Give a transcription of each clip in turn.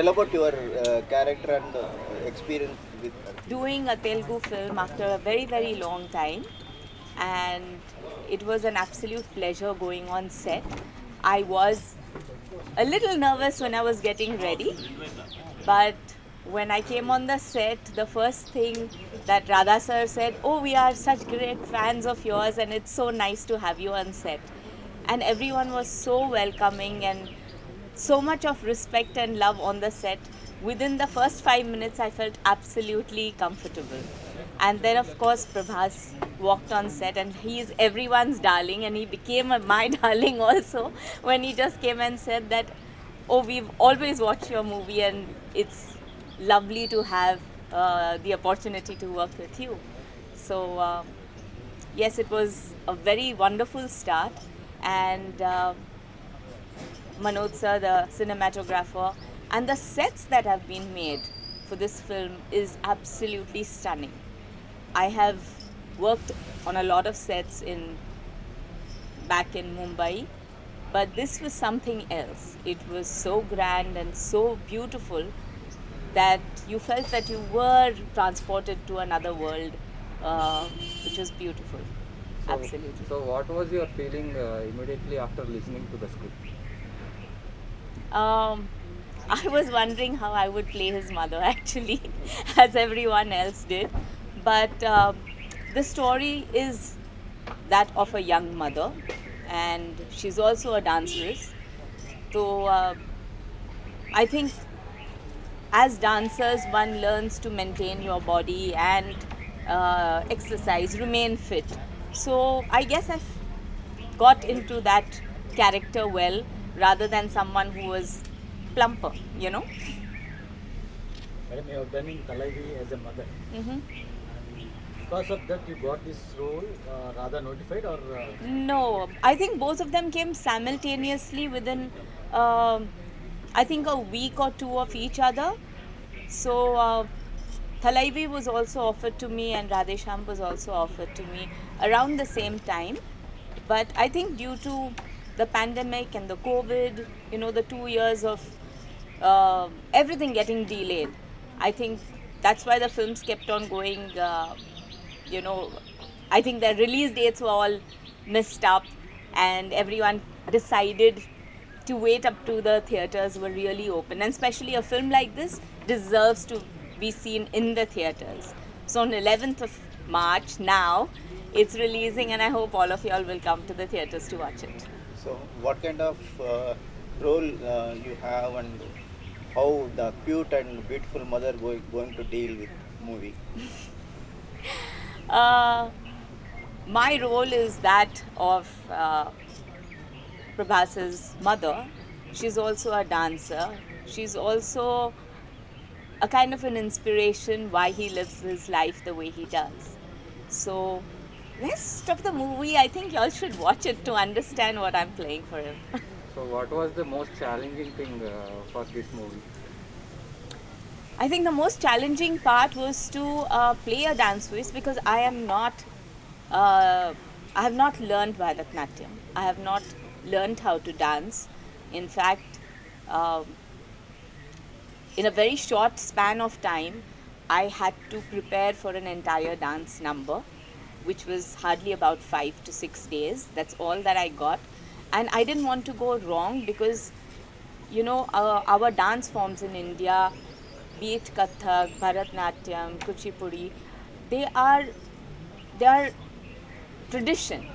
tell about your character and experience with her. Doing a Telugu film after a very, very long time, and it was an absolute pleasure going on set. I was a little nervous when I was getting ready, but when I came on the set, the first thing that Radha sir said, "Oh, we are such great fans of yours, and it's so nice to have you on set." And everyone was so welcoming and so much of respect and love on the set. Within the first 5 minutes, I felt absolutely comfortable. And then, of course, Prabhas walked on set, and he is everyone's darling, and he became my darling also when he just came and said that, "Oh, we've always watched your movie, and it's lovely to have the opportunity to work with you." So, yes, it was a very wonderful start, and Manoj sir, the cinematographer, and the sets that have been made for this film is absolutely stunning. I have worked on a lot of sets in back in Mumbai, but this was something else. It was so grand and so beautiful that you felt that you were transported to another world, which was beautiful. Absolutely. So what was your feeling immediately after listening to the script? I was wondering how I would play his mother actually, as everyone else did. But the story is that of a young mother, and she's also a danceress. So I think as dancers, one learns to maintain your body and exercise, remain fit. So I guess I've got into that character well rather than someone who was plumper, you know. Madam, you have done in Talaivi as a mother. Mm-hmm. Because of that, you got this role rather notified or? No, I think both of them came simultaneously within, I think, a week or two of each other. So, Thalaivi was also offered to me, and Radhe Shyam was also offered to me around the same time. But I think due to the pandemic and the COVID, you know, the 2 years of everything getting delayed, I think that's why the films kept on going. You know, I think the release dates were all messed up, and everyone decided to wait up to the theatres were really open. And especially a film like this deserves to be seen in the theatres. So on 11th of March now, it's releasing, and I hope all of y'all will come to the theatres to watch it. So, what kind of role you have, and how the cute and beautiful mother going to deal with movie? My role is that of Prabhas's mother. She's also a dancer. She's also a kind of an inspiration why he lives his life the way he does. So, rest of the movie, I think y'all should watch it to understand what I'm playing for him. So what was the most challenging thing for this movie? I think the most challenging part was to play a dance voice, because I have not learned Bharatanatyam. I have not learned how to dance. In fact, in a very short span of time, I had to prepare for an entire dance number, which was hardly about 5 to 6 days. That's all that I got. And I didn't want to go wrong, because, you know, our dance forms in India, be it Kathak, Bharatanatyam, Kuchipudi, they are tradition.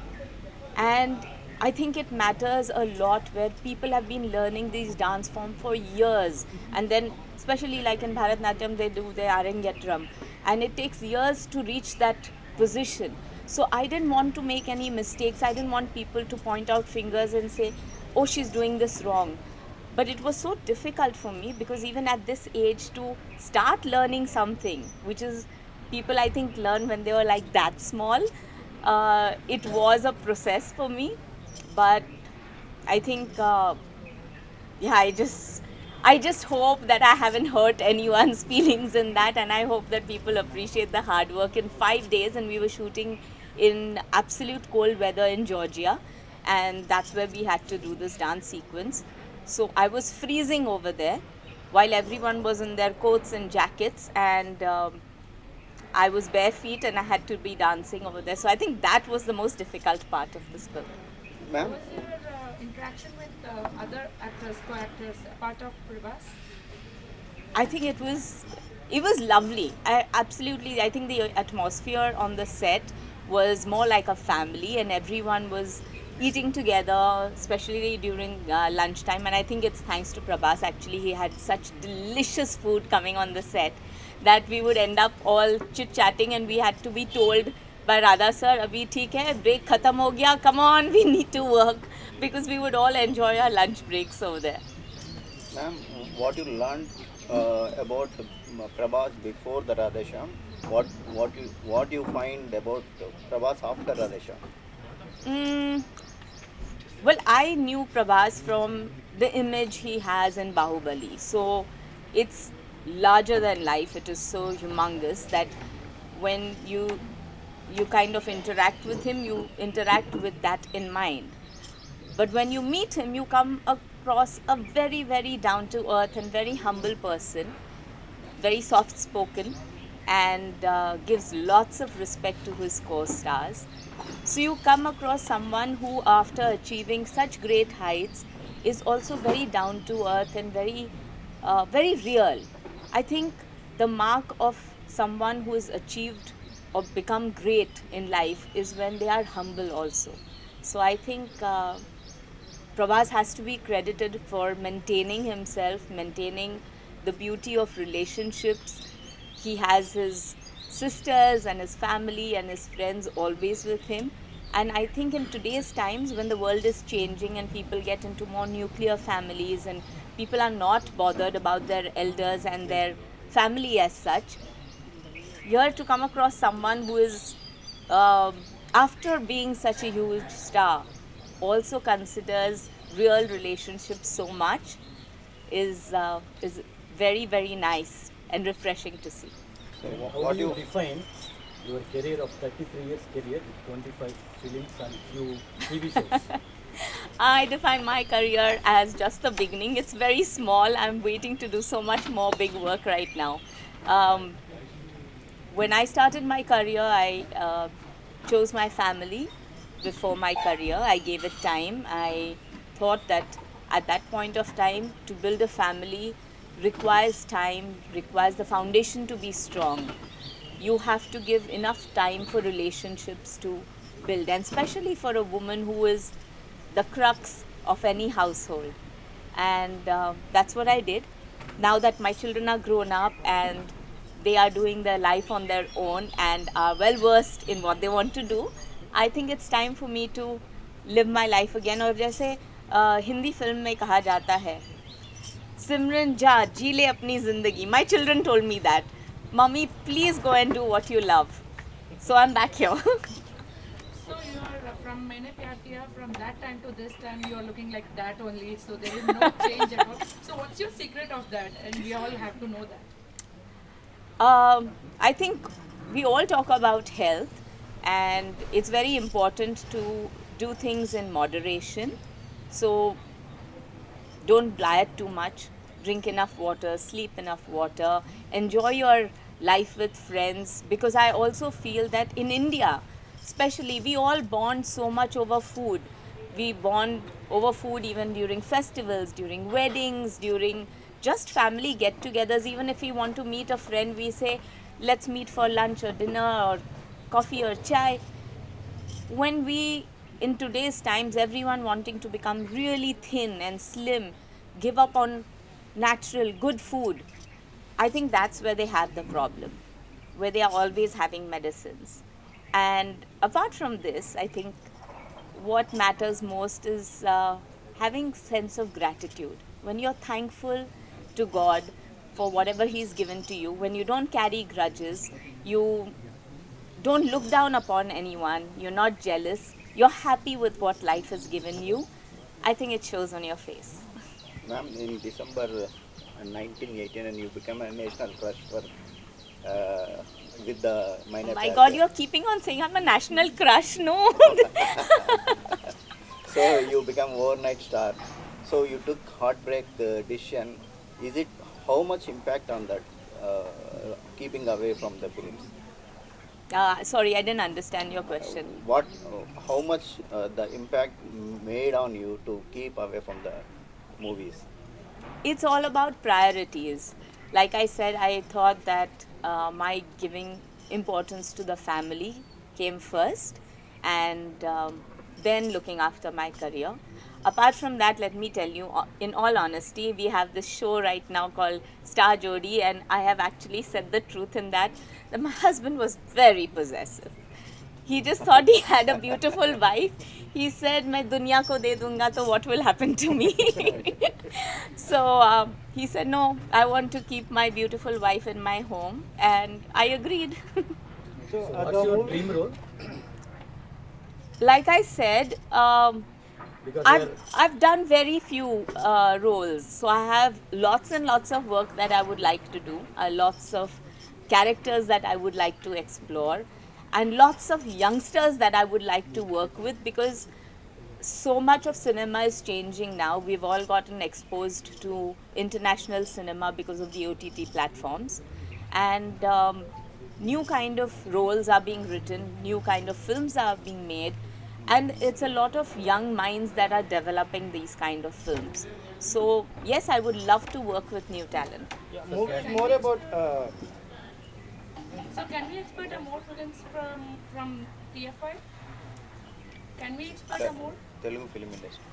And I think it matters a lot where people have been learning these dance forms for years. And then, especially like in Bharatanatyam, they do the Arangetram. And it takes years to reach that position. So I didn't want to make any mistakes. I didn't want people to point out fingers and say, "Oh, she's doing this wrong." But it was so difficult for me, because even at this age, to start learning something, which is people I think learn when they were like that small, it was a process for me. But I think, yeah, I just hope that I haven't hurt anyone's feelings in that, and I hope that people appreciate the hard work. In 5 days, and we were shooting in absolute cold weather in Georgia, and that's where we had to do this dance sequence. So I was freezing over there, while everyone was in their coats and jackets, and I was bare feet and I had to be dancing over there. So I think that was the most difficult part of this film. How Ma'am, was your interaction with other actors, co-actors, part of Prabhas? I think it was lovely. I think the atmosphere on the set was more like a family, and everyone was eating together, especially during lunchtime. And I think it's thanks to Prabhas. Actually, he had such delicious food coming on the set that we would end up all chit chatting, and we had to be told by Radha sir, "Abhi theek hai, break khatam ho gaya. Come on, we need to work," because we would all enjoy our lunch breaks over there. ma'am, what you learned about Prabhas before the Radhe Shyam? What you find about Prabhas after Radhe Shyam? Mm, well, I knew Prabhas from the image he has in Bahubali. So it's larger than life. It is so humongous that when you kind of interact with him, you interact with that in mind. But when you meet him, you come across a very, very down to earth and very humble person, very soft spoken, and gives lots of respect to his co stars. So you come across someone who, after achieving such great heights, is also very down to earth and very real. I think the mark of someone who has achieved or become great in life is when they are humble also. So I think Prabhas has to be credited for maintaining himself, maintaining the beauty of relationships. He has his sisters and his family and his friends always with him. And I think in today's times, when the world is changing and people get into more nuclear families and people are not bothered about their elders and their family as such, here to come across someone who is, after being such a huge star, also considers real relationships so much is very, very nice and refreshing to see. So How what do you you define your career of 33 years career with 25 films and few TV shows? I define my career as just the beginning. It's very small. I'm waiting to do so much more big work right now. Um, when I started my career, I chose my family before my career. I gave it time. I thought that at that point of time, to build a family requires time, requires the foundation to be strong. You have to give enough time for relationships to build, and especially for a woman who is the crux of any household. And that's what I did. Now that my children are grown up and they are doing their life on their own and are well versed in what they want to do, I think it's time for me to live my life again. और जैसे Hindi film में कहा जाता है, सिमरन जा जी ले अपनी जिंदगी. My children told me that, Mommy, please go and do what you love. So I'm back here. So you are from Maine Pyar Kiya, from that time to this time, you are looking like that only. So there is no change at all. So what's your secret of that? And we all have to know that. I think we all talk about health, and it's very important to do things in moderation. So don't diet too much, drink enough water, sleep enough water, enjoy your life with friends. Because I also feel that in India, especially, we all bond so much over food. We bond over food even during festivals, during weddings, during just family get togethers. Even if we want to meet a friend, we say, let's meet for lunch or dinner or coffee or chai. When we, in today's times, everyone wanting to become really thin and slim, give up on natural good food, I think that's where they have the problem, where they are always having medicines. And apart from this, I think what matters most is having sense of gratitude. When you're thankful to God for whatever He's given to you, when you don't carry grudges, you don't look down upon anyone, you're not jealous, you're happy with what life has given you, I think it shows on your face. ma'am, in December 1918, and you became a national crush for with the minor. Oh my God, you're keeping on saying I'm a national crush, no? So you become overnight star. So you took heartbreak decision. Is it how much impact on that keeping away from the films? Sorry, I didn't understand your question. What, how much the impact made on you to keep away from the movies? It's all about priorities. Like I said, I thought that my giving importance to the family came first, and then looking after my career. Apart from that, let me tell you, in all honesty, we have this show right now called Star Jodi, and I have actually said the truth in that my husband was very possessive. He just thought he had a beautiful wife. He said, "मैं दुनिया को दे दूंगा तो what will happen to me?" So he said, "No, I want to keep my beautiful wife in my home," and I agreed. So what's your dream role? Like I said, Because I've done very few roles, so I have lots and lots of work that I would like to do, lots of characters that I would like to explore, and lots of youngsters that I would like to work with, because so much of cinema is changing now. We've all gotten exposed to international cinema because of the OTT platforms, and new kind of roles are being written, new kind of films are being made, and it's a lot of young minds that are developing these kind of films. So yes, I would love to work with new talent. Yeah, more about So can we expect a more films from TFI? Can we expect a more? Telugu film industry.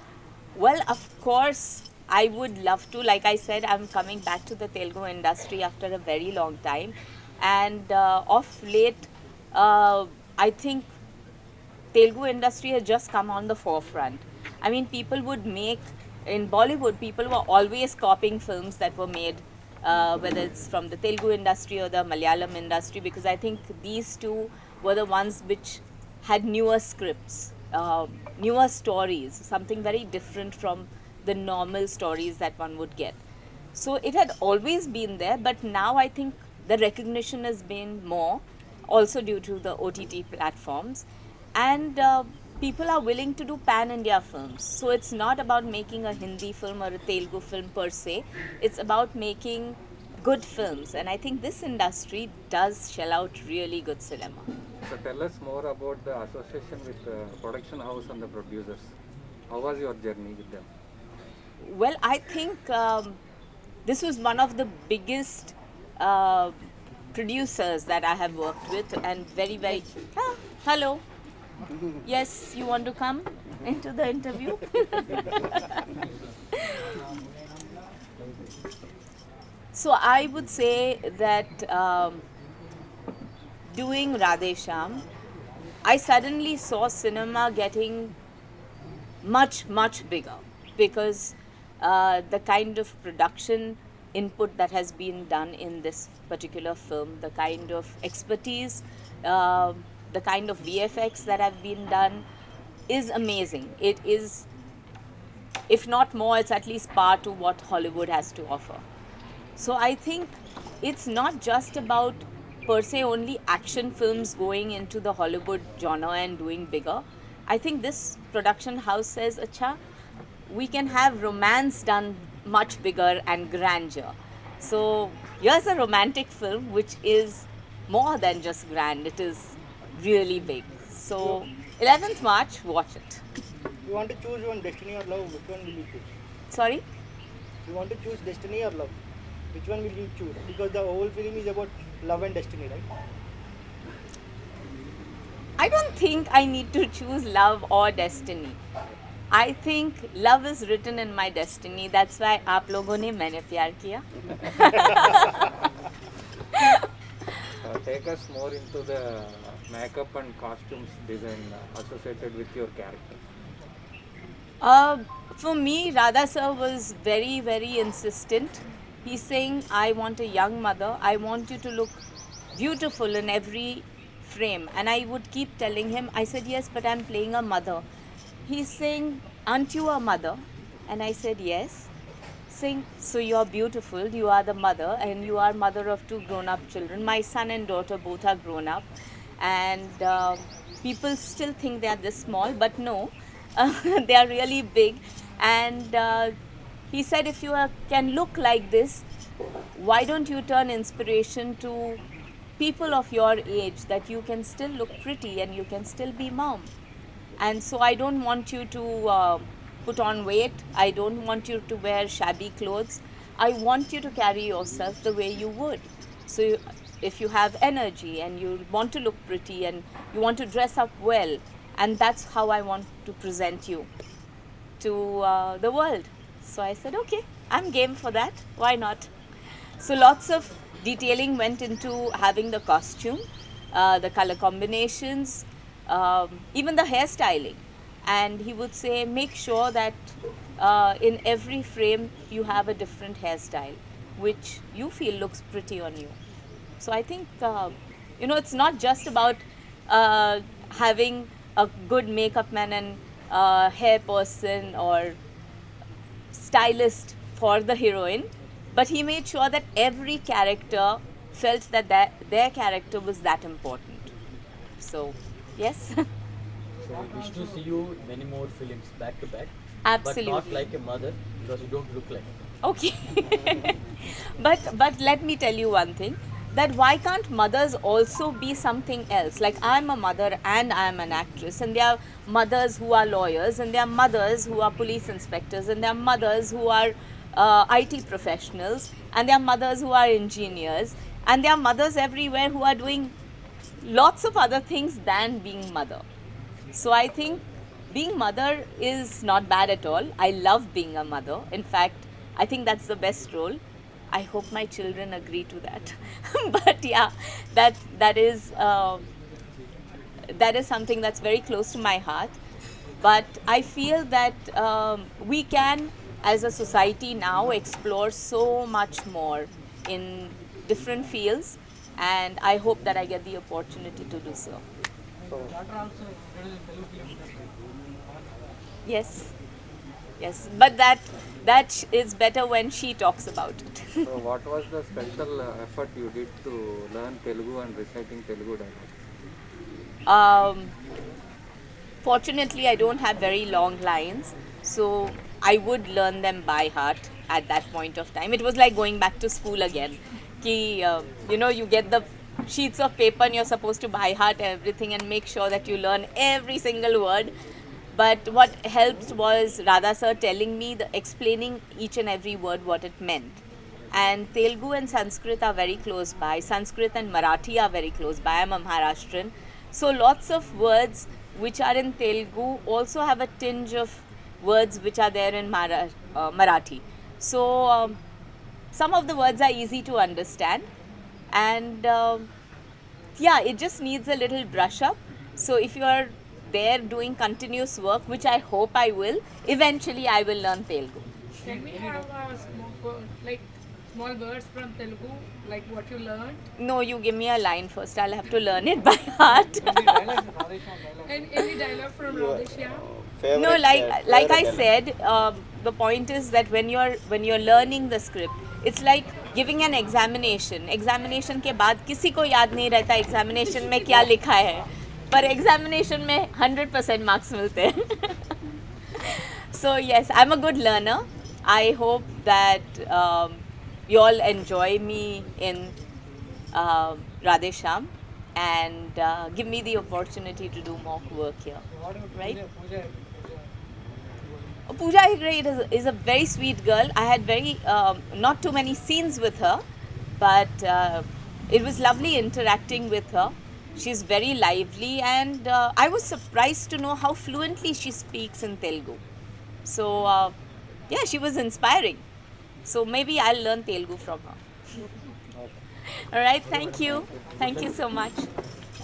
Well, of course, I would love to. Like I said, I'm coming back to the Telugu industry after a very long time. And of late, I think Telugu industry has just come on the forefront. I mean, people would make, in Bollywood, people were always copying films that were made, whether it's from the Telugu industry or the Malayalam industry, because I think these two were the ones which had newer scripts, newer stories, something very different from the normal stories that one would get. So it had always been there, but now I think the recognition has been more, also due to the OTT platforms, and people are willing to do pan-India films. So it's not about making a Hindi film or a Telugu film per se, it's about making good films, and I think this industry does shell out really good cinema. So tell us more about the association with the production house and the producers. How was your journey with them? Well, I think this was one of the biggest producers that I have worked with, and very, very. Ah, hello. Yes, you want to come into the interview? So I would say that doing Radhe Shyam, I suddenly saw cinema getting much, much bigger, because the kind of production input that has been done in this particular film, the kind of expertise, the kind of VFX that have been done is amazing. It is, if not more, it's at least par to what Hollywood has to offer. So I think it's not just about per se only action films going into the Hollywood genre and doing bigger. I think this production house says, acha, we can have romance done much bigger and grandeur. So here's a romantic film which is more than just grand, it is really big. So 11th March, watch it. you want to choose one, destiny or love, which one will you choose? Sorry? You want to choose destiny or love? Which one will you choose? Because the whole film is about love and destiny, right? I don't think I need to choose love or destiny. I think love is written in my destiny. That's why आप लोगों ने मैंने प्यार किया. Take us more into the makeup and costumes design associated with your character. For me, Radha sir was very, very insistent. He's saying, I want a young mother. I want you to look beautiful in every frame. And I would keep telling him, I said, yes, but I'm playing a mother. He's saying, aren't you a mother? And I said, yes. Saying, so you're beautiful, you are the mother, and you are mother of 2 grown-up children. My son and daughter both are grown up. And people still think they are this small, but no, they are really big. And he said, if you can look like this, why don't you turn inspiration to people of your age, that you can still look pretty and you can still be mom. And so I don't want you to put on weight. I don't want you to wear shabby clothes. I want you to carry yourself the way you would. So if you have energy and you want to look pretty and you want to dress up well, and that's how I want to present you to the world. So I said, okay, I'm game for that. Why not? So lots of detailing went into having the costume, the color combinations, even the hairstyling. And he would say, make sure that in every frame you have a different hairstyle, which you feel looks pretty on you. So I think, it's not just about having a good makeup man and hair person or stylist for the heroine, but he made sure that every character felt that their character was that important. So, yes. So we wish to see you in many more films back to back. Absolutely. But not like a mother, because you don't look like her. Okay. but let me tell you one thing, that why can't mothers also be something else? Like, I'm a mother and I'm an actress, and there are mothers who are lawyers, and there are mothers who are police inspectors, and there are mothers who are IT professionals, and there are mothers who are engineers, and there are mothers everywhere who are doing lots of other things than being mother. So I think being mother is not bad at all. I love being a mother. In fact, I think that's the best role. I hope my children agree to that. But yeah, that is something that's very close to my heart. But I feel that we can, as a society now, explore so much more in different fields, and I hope that I get the opportunity to do so. Yes, yes, but that is better when she talks about it. So what was the special effort you did to learn Telugu and reciting Telugu dialogues? Fortunately, I don't have very long lines, so I would learn them by heart at that point of time. It was like going back to school again. You get the sheets of paper and you're supposed to by heart everything and make sure that you learn every single word. But what helped was Radha sir telling me, explaining each and every word what it meant. And Telugu and Sanskrit are very close by. Sanskrit and Marathi are very close by. I'm a Maharashtrian. So lots of words which are in Telugu also have a tinge of words which are there in Marathi. So some of the words are easy to understand. And it just needs a little brush up. So if you are there doing continuous work, which I hope I will, eventually I will learn Telugu. Can we have small words from Telugu, like what you learned? No, you give me a line first. I'll have to learn it by heart. And any dialogue from Radhe Shyam? Favorite, No, like I favorite said, the point is that when you're learning the script, it's like giving an examination. Examination के बाद किसी को याद नहीं रहता examination में क्या लिखा है, पर examination में 100% marks मिलते हैं. So yes, I'm a good learner. I hope that you all enjoy me in Radhe Shyam and give me the opportunity to do more work here. Right? Pooja Hedge is a very sweet girl. I had not too many scenes with her, but it was lovely interacting with her. She's very lively, and I was surprised to know how fluently she speaks in Telugu. So, she was inspiring. So maybe I'll learn Telugu from her. All right, thank you. Thank you so much.